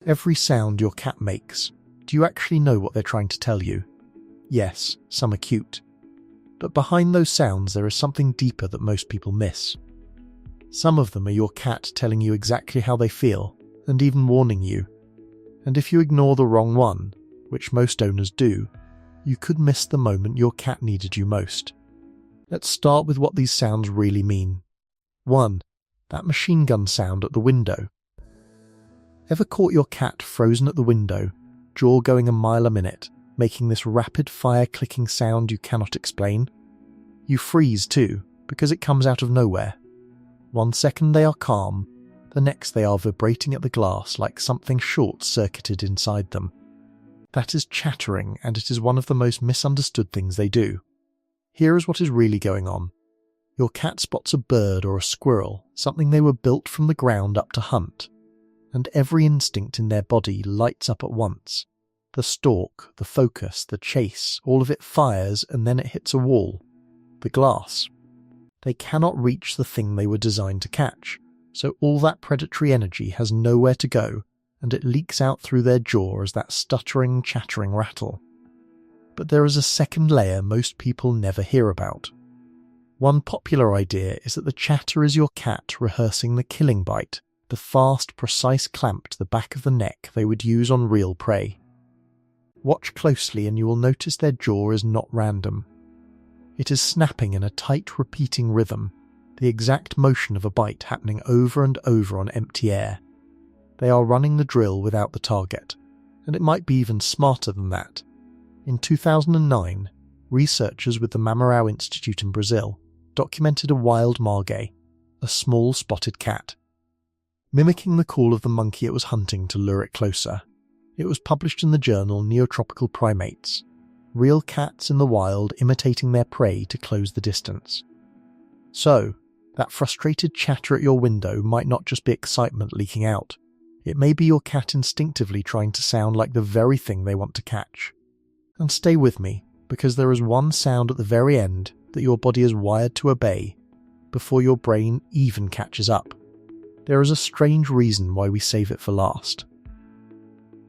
Every sound your cat makes, do you actually know what they're trying to tell you? Yes, some are cute. But behind those sounds there is something deeper that most people miss. Some of them are your cat telling you exactly how they feel, and even warning you. And if you ignore the wrong one, which most owners do, you could miss the moment your cat needed you most. Let's start with what these sounds really mean. 1. That machine gun sound at the window. Ever caught your cat frozen at the window, jaw going a mile a minute, making this rapid-fire clicking sound you cannot explain? You freeze too, because it comes out of nowhere. 1 second they are calm, the next they are vibrating at the glass like something short-circuited inside them. That is chattering, and it is one of the most misunderstood things they do. Here is what is really going on. Your cat spots a bird or a squirrel, something they were built from the ground up to hunt, and every instinct in their body lights up at once. The stalk, the focus, the chase, all of it fires, and then it hits a wall. The glass. They cannot reach the thing they were designed to catch, so all that predatory energy has nowhere to go, and it leaks out through their jaw as that stuttering, chattering rattle. But there is a second layer most people never hear about. One popular idea is that the chatter is your cat rehearsing the killing bite, the fast, precise clamp to the back of the neck they would use on real prey. Watch closely and you will notice their jaw is not random. It is snapping in a tight, repeating rhythm, the exact motion of a bite happening over and over on empty air. They are running the drill without the target, and it might be even smarter than that. In 2009, researchers with the Meowing Institute in Brazil documented a wild margay, a small spotted cat. Mimicking the call of the monkey it was hunting to lure it closer, it was published in the journal Neotropical Primates, real cats in the wild imitating their prey to close the distance. So, that frustrated chatter at your window might not just be excitement leaking out. It may be your cat instinctively trying to sound like the very thing they want to catch. And stay with me, because there is one sound at the very end that your body is wired to obey, before your brain even catches up. There is a strange reason why we save it for last.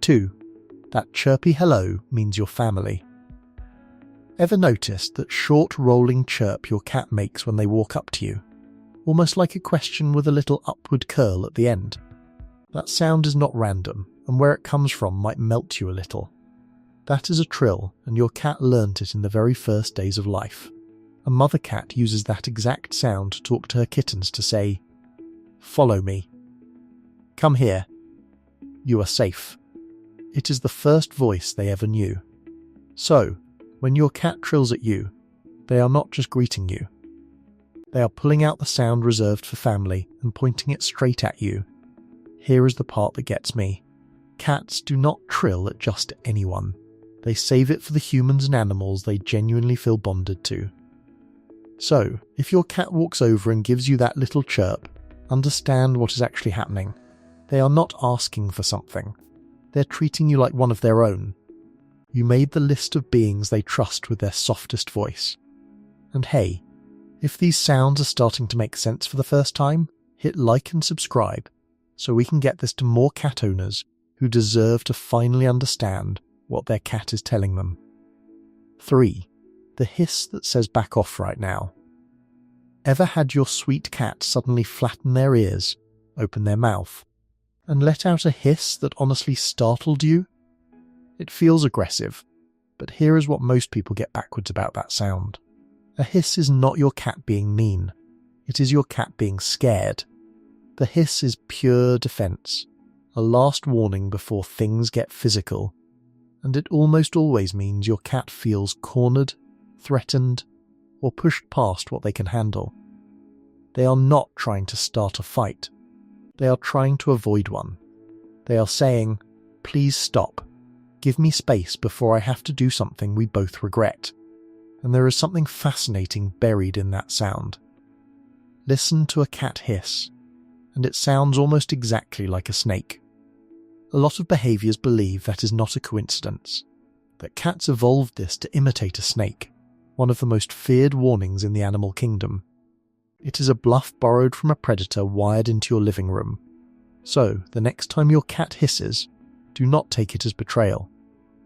2. That chirpy hello means your family. Ever noticed that short rolling chirp your cat makes when they walk up to you? Almost like a question with a little upward curl at the end. That sound is not random, and where it comes from might melt you a little. That is a trill, and your cat learnt it in the very first days of life. A mother cat uses that exact sound to talk to her kittens to say, "Follow me. Come here. You are safe." It is the first voice they ever knew. So, when your cat trills at you, they are not just greeting you. They are pulling out the sound reserved for family and pointing it straight at you. Here is the part that gets me. Cats do not trill at just anyone. They save it for the humans and animals they genuinely feel bonded to. So, if your cat walks over and gives you that little chirp, understand what is actually happening. They are not asking for something. They're treating you like one of their own. You made the list of beings they trust with their softest voice. And hey, if these sounds are starting to make sense for the first time, hit like and subscribe, so we can get this to more cat owners who deserve to finally understand what their cat is telling them. 3. The hiss that says back off right now. Ever had your sweet cat suddenly flatten their ears, open their mouth, and let out a hiss that honestly startled you? It feels aggressive, but here is what most people get backwards about that sound. A hiss is not your cat being mean. It is your cat being scared. The hiss is pure defense, a last warning before things get physical, and it almost always means your cat feels cornered, threatened, or pushed past what they can handle. They are not trying to start a fight. They are trying to avoid one. They are saying, "Please stop. Give me space before I have to do something we both regret." And there is something fascinating buried in that sound. Listen to a cat hiss, and it sounds almost exactly like a snake. A lot of behaviours believe that is not a coincidence, that cats evolved this to imitate a snake, one of the most feared warnings in the animal kingdom. It is a bluff borrowed from a predator wired into your living room. So, the next time your cat hisses, Do not take it as betrayal.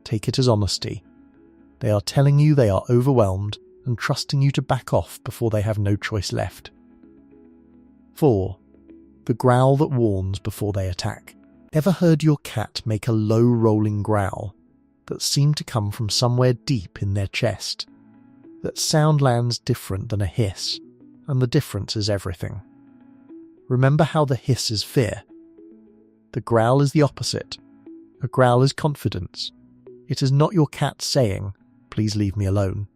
Take it as honesty. They are telling you they are overwhelmed and trusting you to back off before they have no choice left. 4. The growl that warns before they attack. Ever heard your cat make a low rolling growl that seemed to come from somewhere deep in their chest? That sound lands different than a hiss, and the difference is everything. Remember how the hiss is fear. The growl is the opposite. A growl is confidence. It is not your cat saying, "Please leave me alone."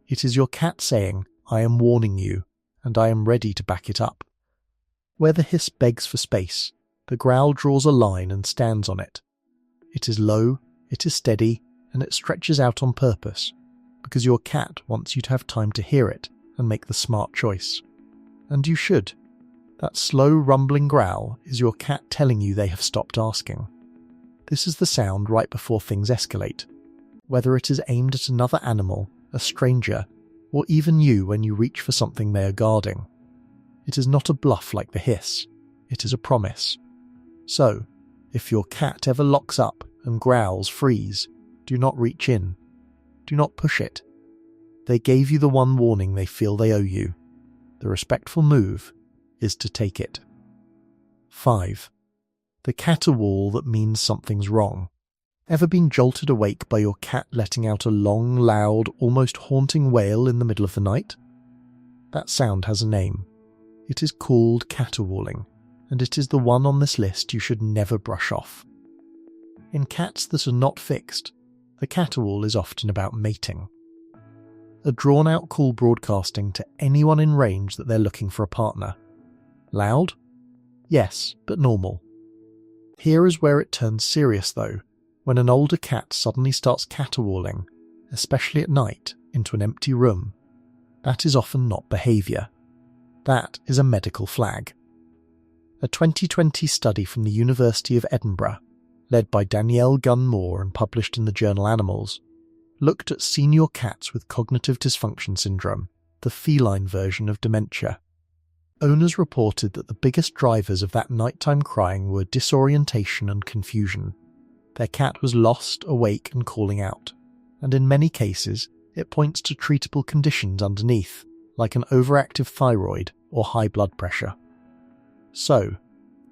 It is your cat saying, "I am warning you, and I am ready to back it up." Where the hiss begs for space, the growl draws a line and stands on it. It is low, it is steady, and it stretches out on purpose, because your cat wants you to have time to hear it and make the smart choice. And you should. That slow rumbling growl is your cat telling you they have stopped asking. This is the sound right before things escalate, whether it is aimed at another animal, a stranger, or even you when you reach for something they are guarding. It is not a bluff like the hiss, it is a promise. So, if your cat ever locks up and growls freeze, do not reach in. Do not push it. They gave you the one warning they feel they owe you. The respectful move is to take it. 5. The caterwaul that means something's wrong. Ever been jolted awake by your cat letting out a long, loud, almost haunting wail in the middle of the night? That sound has a name. It is called caterwauling, and it is the one on this list you should never brush off. In cats that are not fixed, the caterwaul is often about mating. A drawn-out call broadcasting to anyone in range that they're looking for a partner. Loud? Yes, but normal. Here is where it turns serious though, when an older cat suddenly starts caterwauling, especially at night, into an empty room. That is often not behaviour. That is a medical flag. A 2020 study from the University of Edinburgh, led by Danielle Gunn-Moore and published in the journal Animals, looked at senior cats with cognitive dysfunction syndrome, the feline version of dementia. Owners reported that the biggest drivers of that nighttime crying were disorientation and confusion. Their cat was lost, awake and calling out, and in many cases it points to treatable conditions underneath, like an overactive thyroid or high blood pressure. So,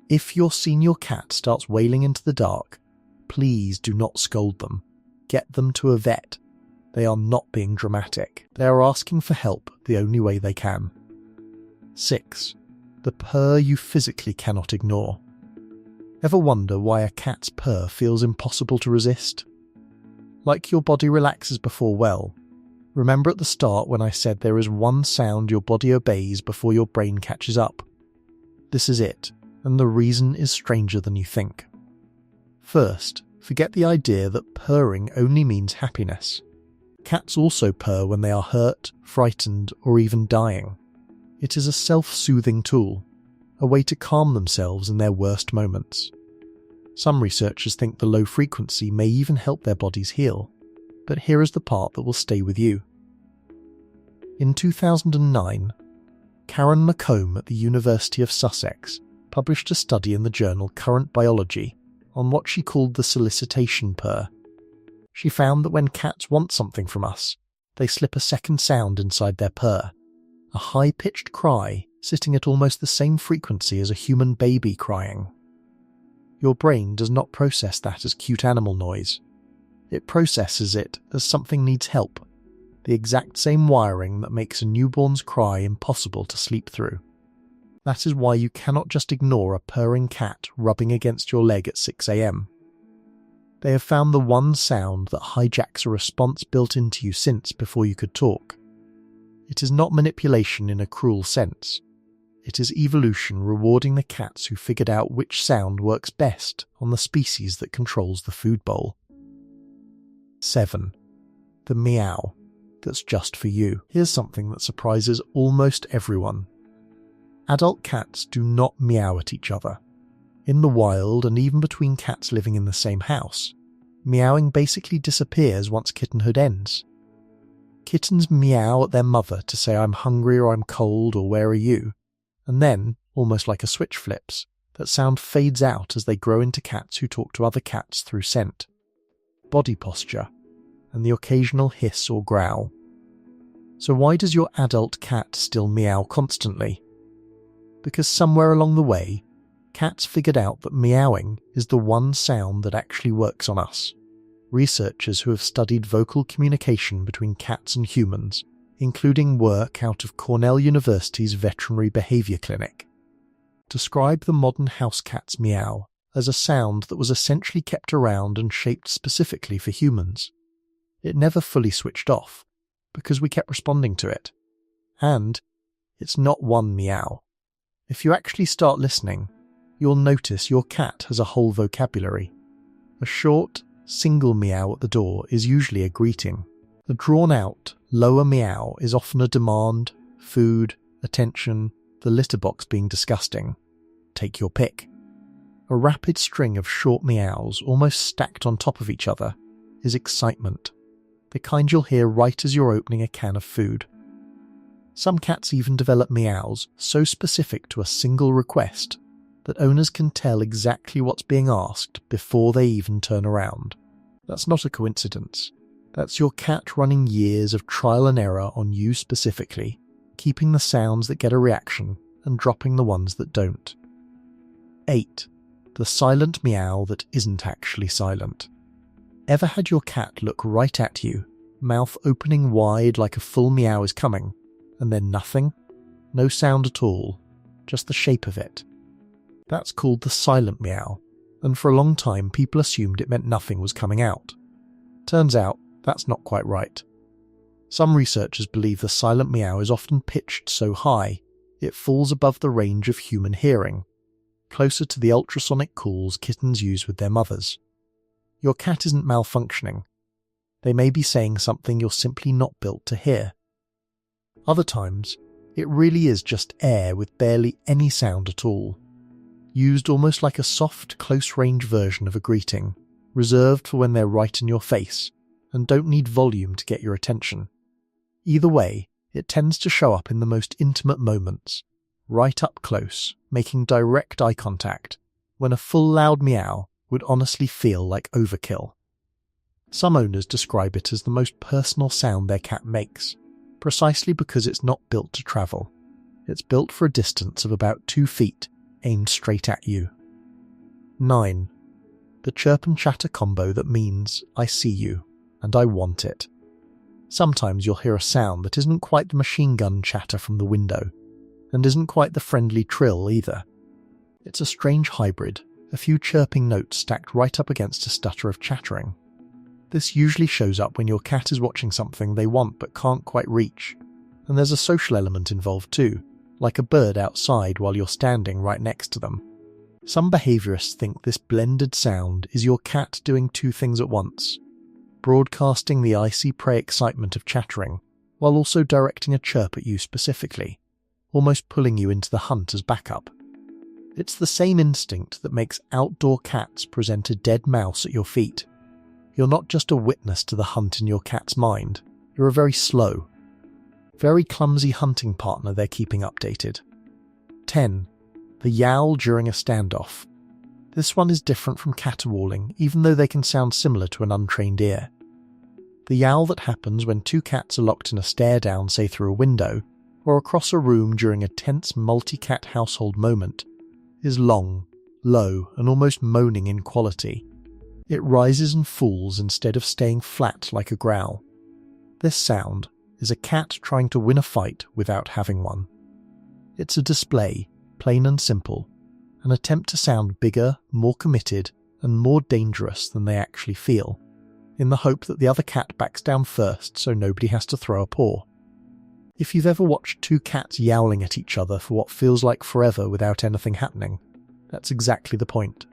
if your senior cat starts wailing into the dark, please do not scold them. Get them to a vet. They are not being dramatic. They are asking for help the only way they can. 6. The purr you physically cannot ignore. Ever wonder why a cat's purr feels impossible to resist? Like your body relaxes before well, remember at the start when I said there is one sound your body obeys before your brain catches up? This is it, and the reason is stranger than you think. First, forget the idea that purring only means happiness. Cats also purr when they are hurt, frightened, or even dying. It is a self-soothing tool, a way to calm themselves in their worst moments. Some researchers think the low frequency may even help their bodies heal, but here is the part that will stay with you. In 2009, Karen McComb at the University of Sussex published a study in the journal Current Biology on what she called the solicitation purr. She found that when cats want something from us, they slip a second sound inside their purr, a high-pitched cry sitting at almost the same frequency as a human baby crying. Your brain does not process that as cute animal noise. It processes it as something needs help, the exact same wiring that makes a newborn's cry impossible to sleep through. That is why you cannot just ignore a purring cat rubbing against your leg at 6 a.m. They have found the one sound that hijacks a response built into you since before you could talk. It is not manipulation in a cruel sense. It is evolution rewarding the cats who figured out which sound works best on the species that controls the food bowl. 7. The meow that's just for you. Here's something that surprises almost everyone. Adult cats do not meow at each other. In the wild, and even between cats living in the same house, meowing basically disappears once kittenhood ends. Kittens meow at their mother to say "I'm hungry" or "I'm cold" or "where are you?" and then, almost like a switch flips, That sound fades out as they grow into cats who talk to other cats through scent, body posture, and the occasional hiss or growl. So why does your adult cat still meow constantly? Because somewhere along the way, cats figured out that meowing is the one sound that actually works on us. Researchers who have studied vocal communication between cats and humans, including work out of Cornell University's Veterinary Behavior Clinic, describe the modern house cat's meow as a sound that was essentially kept around and shaped specifically for humans. It never fully switched off, because we kept responding to it. And it's not one meow. If you actually start listening, you'll notice your cat has a whole vocabulary. A short, single meow at the door is usually a greeting. A drawn-out, lower meow is often a demand, food, attention, the litter box being disgusting. Take your pick. A rapid string of short meows, almost stacked on top of each other, is excitement. The kind you'll hear right as you're opening a can of food. Some cats even develop meows so specific to a single request that owners can tell exactly what's being asked before they even turn around. That's not a coincidence. That's your cat running years of trial and error on you specifically, keeping the sounds that get a reaction and dropping the ones that don't. 8. The silent meow that isn't actually silent. Ever had your cat look right at you, mouth opening wide like a full meow is coming, and then nothing? No sound at all, just the shape of it. That's called the silent meow, and for a long time people assumed it meant nothing was coming out. Turns out, that's not quite right. Some researchers believe the silent meow is often pitched so high, it falls above the range of human hearing, closer to the ultrasonic calls kittens use with their mothers. Your cat isn't malfunctioning. They may be saying something you're simply not built to hear. Other times, it really is just air with barely any sound at all, used almost like a soft, close-range version of a greeting, reserved for when they're right in your face, and don't need volume to get your attention. Either way, it tends to show up in the most intimate moments, right up close, making direct eye contact, when a full loud meow would honestly feel like overkill. Some owners describe it as the most personal sound their cat makes, precisely because it's not built to travel. It's built for a distance of about 2 feet, aimed straight at you. 9. The chirp and chatter combo that means, I see you, and I want it. Sometimes you'll hear a sound that isn't quite the machine gun chatter from the window, and isn't quite the friendly trill either. It's a strange hybrid, a few chirping notes stacked right up against a stutter of chattering. This usually shows up when your cat is watching something they want but can't quite reach, and there's a social element involved too, like a bird outside while you're standing right next to them. Some behaviourists think this blended sound is your cat doing 2 things at once, broadcasting the icy prey excitement of chattering, while also directing a chirp at you specifically, almost pulling you into the hunt as backup. It's the same instinct that makes outdoor cats present a dead mouse at your feet. You're not just a witness to the hunt in your cat's mind, you're a very slow, very clumsy hunting partner they're keeping updated. 10. The yowl during a standoff. This one is different from caterwauling, even though they can sound similar to an untrained ear. The yowl that happens when 2 cats are locked in a stare down, say through a window, or across a room during a tense multi-cat household moment, is long, low, and almost moaning in quality. It rises and falls instead of staying flat like a growl. This sound is a cat trying to win a fight without having one. It's a display, plain and simple, an attempt to sound bigger, more committed, and more dangerous than they actually feel, in the hope that the other cat backs down first so nobody has to throw a paw. If you've ever watched 2 cats yowling at each other for what feels like forever without anything happening, that's exactly the point.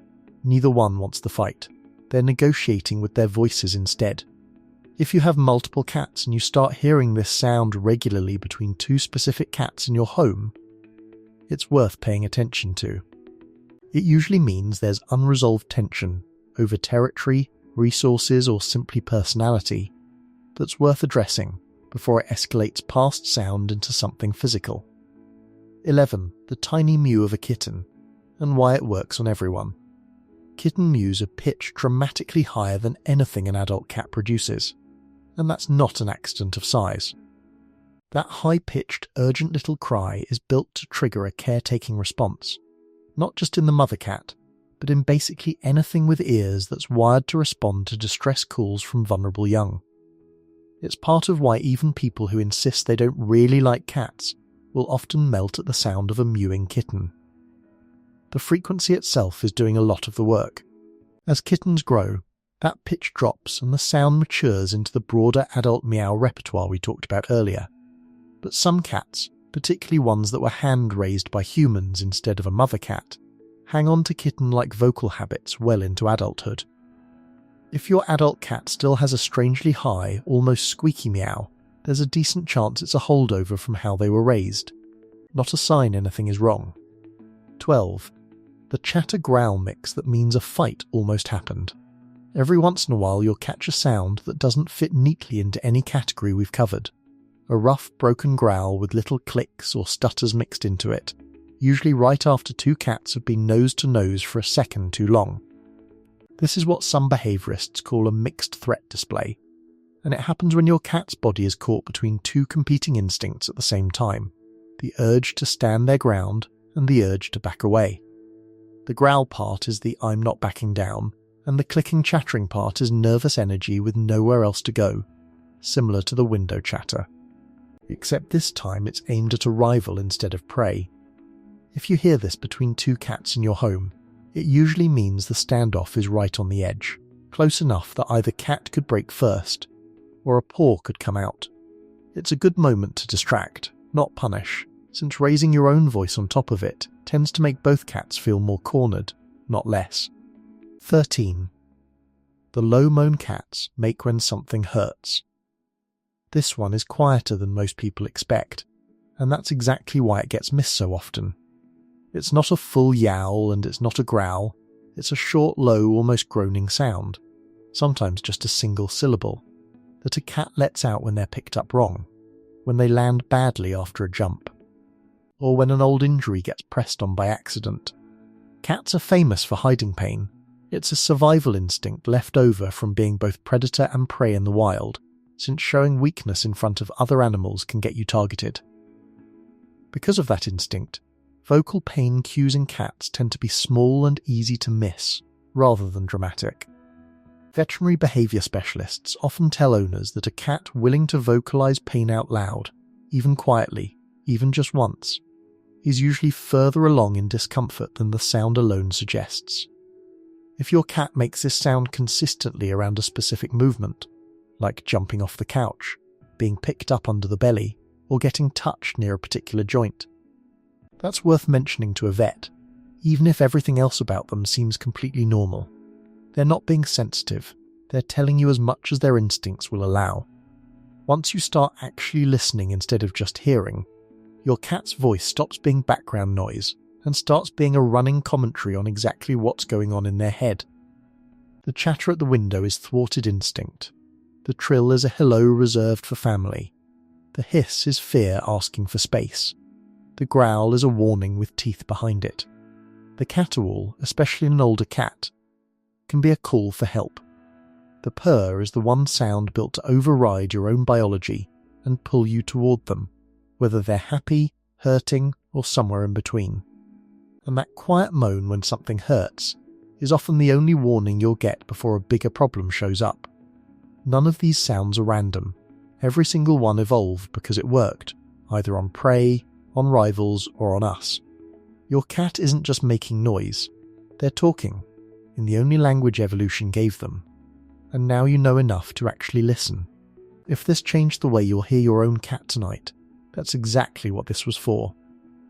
Neither one wants the fight. They're negotiating with their voices instead. If you have multiple cats and you start hearing this sound regularly between 2 specific cats in your home, it's worth paying attention to. It usually means there's unresolved tension over territory, resources, or simply personality that's worth addressing before it escalates past sound into something physical. 11. The tiny mew of a kitten. and why it works on everyone. Kitten mews are pitched dramatically higher than anything an adult cat produces, and that's not an accident of size. That high-pitched, urgent little cry is built to trigger a caretaking response, not just in the mother cat, but in basically anything with ears that's wired to respond to distress calls from vulnerable young. It's part of why even people who insist they don't really like cats will often melt at the sound of a mewing kitten. The frequency itself is doing a lot of the work. As kittens grow, that pitch drops and the sound matures into the broader adult meow repertoire we talked about earlier. But some cats, particularly ones that were hand-raised by humans instead of a mother cat, hang on to kitten-like vocal habits well into adulthood. If your adult cat still has a strangely high, almost squeaky meow, there's a decent chance it's a holdover from how they were raised, not a sign anything is wrong. 12. The chatter-growl mix that means a fight almost happened. Every once in a while you'll catch a sound that doesn't fit neatly into any category we've covered. A rough, broken growl with little clicks or stutters mixed into it, usually right after two cats have been nose to nose for a second too long. This is what some behaviourists call a mixed threat display, and it happens when your cat's body is caught between two competing instincts at the same time, the urge to stand their ground and the urge to back away. The growl part is the I'm not backing down, and the clicking chattering part is nervous energy with nowhere else to go, similar to the window chatter. Except this time it's aimed at a rival instead of prey. If you hear this between two cats in your home, it usually means the standoff is right on the edge, close enough that either cat could break first, or a paw could come out. It's a good moment to distract, not punish, since raising your own voice on top of it tends to make both cats feel more cornered, not less. 13. The low moan cats make when something hurts. This one is quieter than most people expect, and that's exactly why it gets missed so often. It's not a full yowl and it's not a growl, it's a short, low, almost groaning sound, sometimes just a single syllable, that a cat lets out when they're picked up wrong, when they land badly after a jump, or when an old injury gets pressed on by accident. Cats are famous for hiding pain. It's a survival instinct left over from being both predator and prey in the wild, since showing weakness in front of other animals can get you targeted. Because of that instinct, vocal pain cues in cats tend to be small and easy to miss, rather than dramatic. Veterinary behaviour specialists often tell owners that a cat willing to vocalise pain out loud, even quietly, even just once, is usually further along in discomfort than the sound alone suggests. If your cat makes this sound consistently around a specific movement, like jumping off the couch, being picked up under the belly, or getting touched near a particular joint, that's worth mentioning to a vet, even if everything else about them seems completely normal. They're not being sensitive, they're telling you as much as their instincts will allow. Once you start actually listening instead of just hearing, your cat's voice stops being background noise and starts being a running commentary on exactly what's going on in their head. The chatter at the window is thwarted instinct. The trill is a hello reserved for family. The hiss is fear asking for space. The growl is a warning with teeth behind it. The caterwaul, especially in an older cat, can be a call for help. The purr is the one sound built to override your own biology and pull you toward them, whether they're happy, hurting, or somewhere in between. And that quiet moan when something hurts is often the only warning you'll get before a bigger problem shows up. None of these sounds are random. Every single one evolved because it worked, either on prey, on rivals, or on us. Your cat isn't just making noise, they're talking, in the only language evolution gave them. And now you know enough to actually listen. If this changed the way you'll hear your own cat tonight, that's exactly what this was for.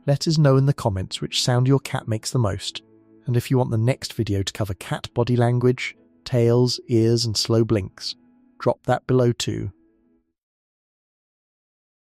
Let us know in the comments which sound your cat makes the most, and if you want the next video to cover cat body language, tails, ears and slow blinks, drop that below too.